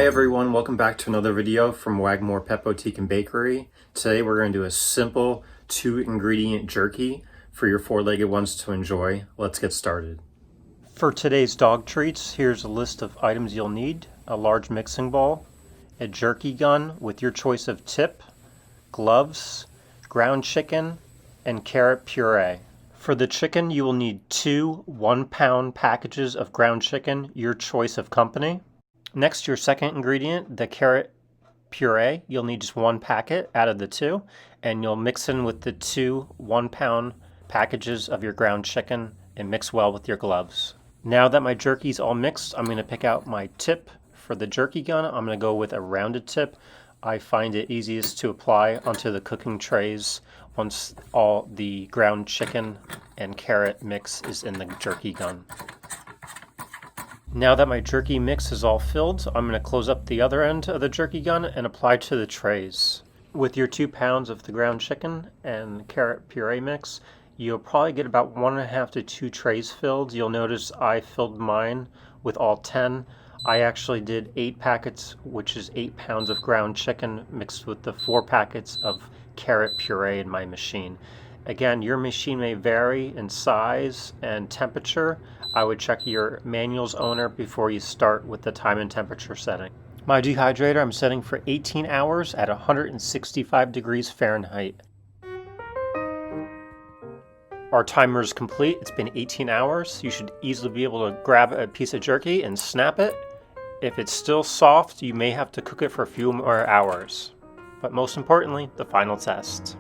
Hi everyone, welcome back to another video from Wagmore Pet Boutique and Bakery. Today we're going to do a simple 2-ingredient jerky for your 4-legged ones to enjoy. Let's get started. For today's dog treats, here's a list of items you'll need. A large mixing bowl, a jerky gun with your choice of tip, gloves, ground chicken, and carrot puree. For the chicken, you will need 2 1-pound packages of ground chicken, your choice of company. Next, your second ingredient, the carrot puree. You'll need just 1 packet out of the 2, and you'll mix in with the 2 1-pound packages of your ground chicken and mix well with your gloves. Now that my jerky's all mixed, I'm going to pick out my tip for the jerky gun. I'm going to go with a rounded tip. I find it easiest to apply onto the cooking trays once all the ground chicken and carrot mix is in the jerky gun. Now that my jerky mix is all filled, I'm going to close up the other end of the jerky gun and apply to the trays. With your 2 pounds of the ground chicken and carrot puree mix, you'll probably get about 1.5 to 2 trays filled. You'll notice I filled mine with all 10. I actually did 8 packets, which is 8 pounds of ground chicken mixed with the 4 packets of carrot puree in my machine. Again, your machine may vary in size and temperature. I would check your manual's owner before you start with the time and temperature setting. My dehydrator I'm setting for 18 hours at 165 degrees Fahrenheit. Our timer is complete. It's been 18 hours. You should easily be able to grab a piece of jerky and snap it. If it's still soft, you may have to cook it for a few more hours. But most importantly, the final test.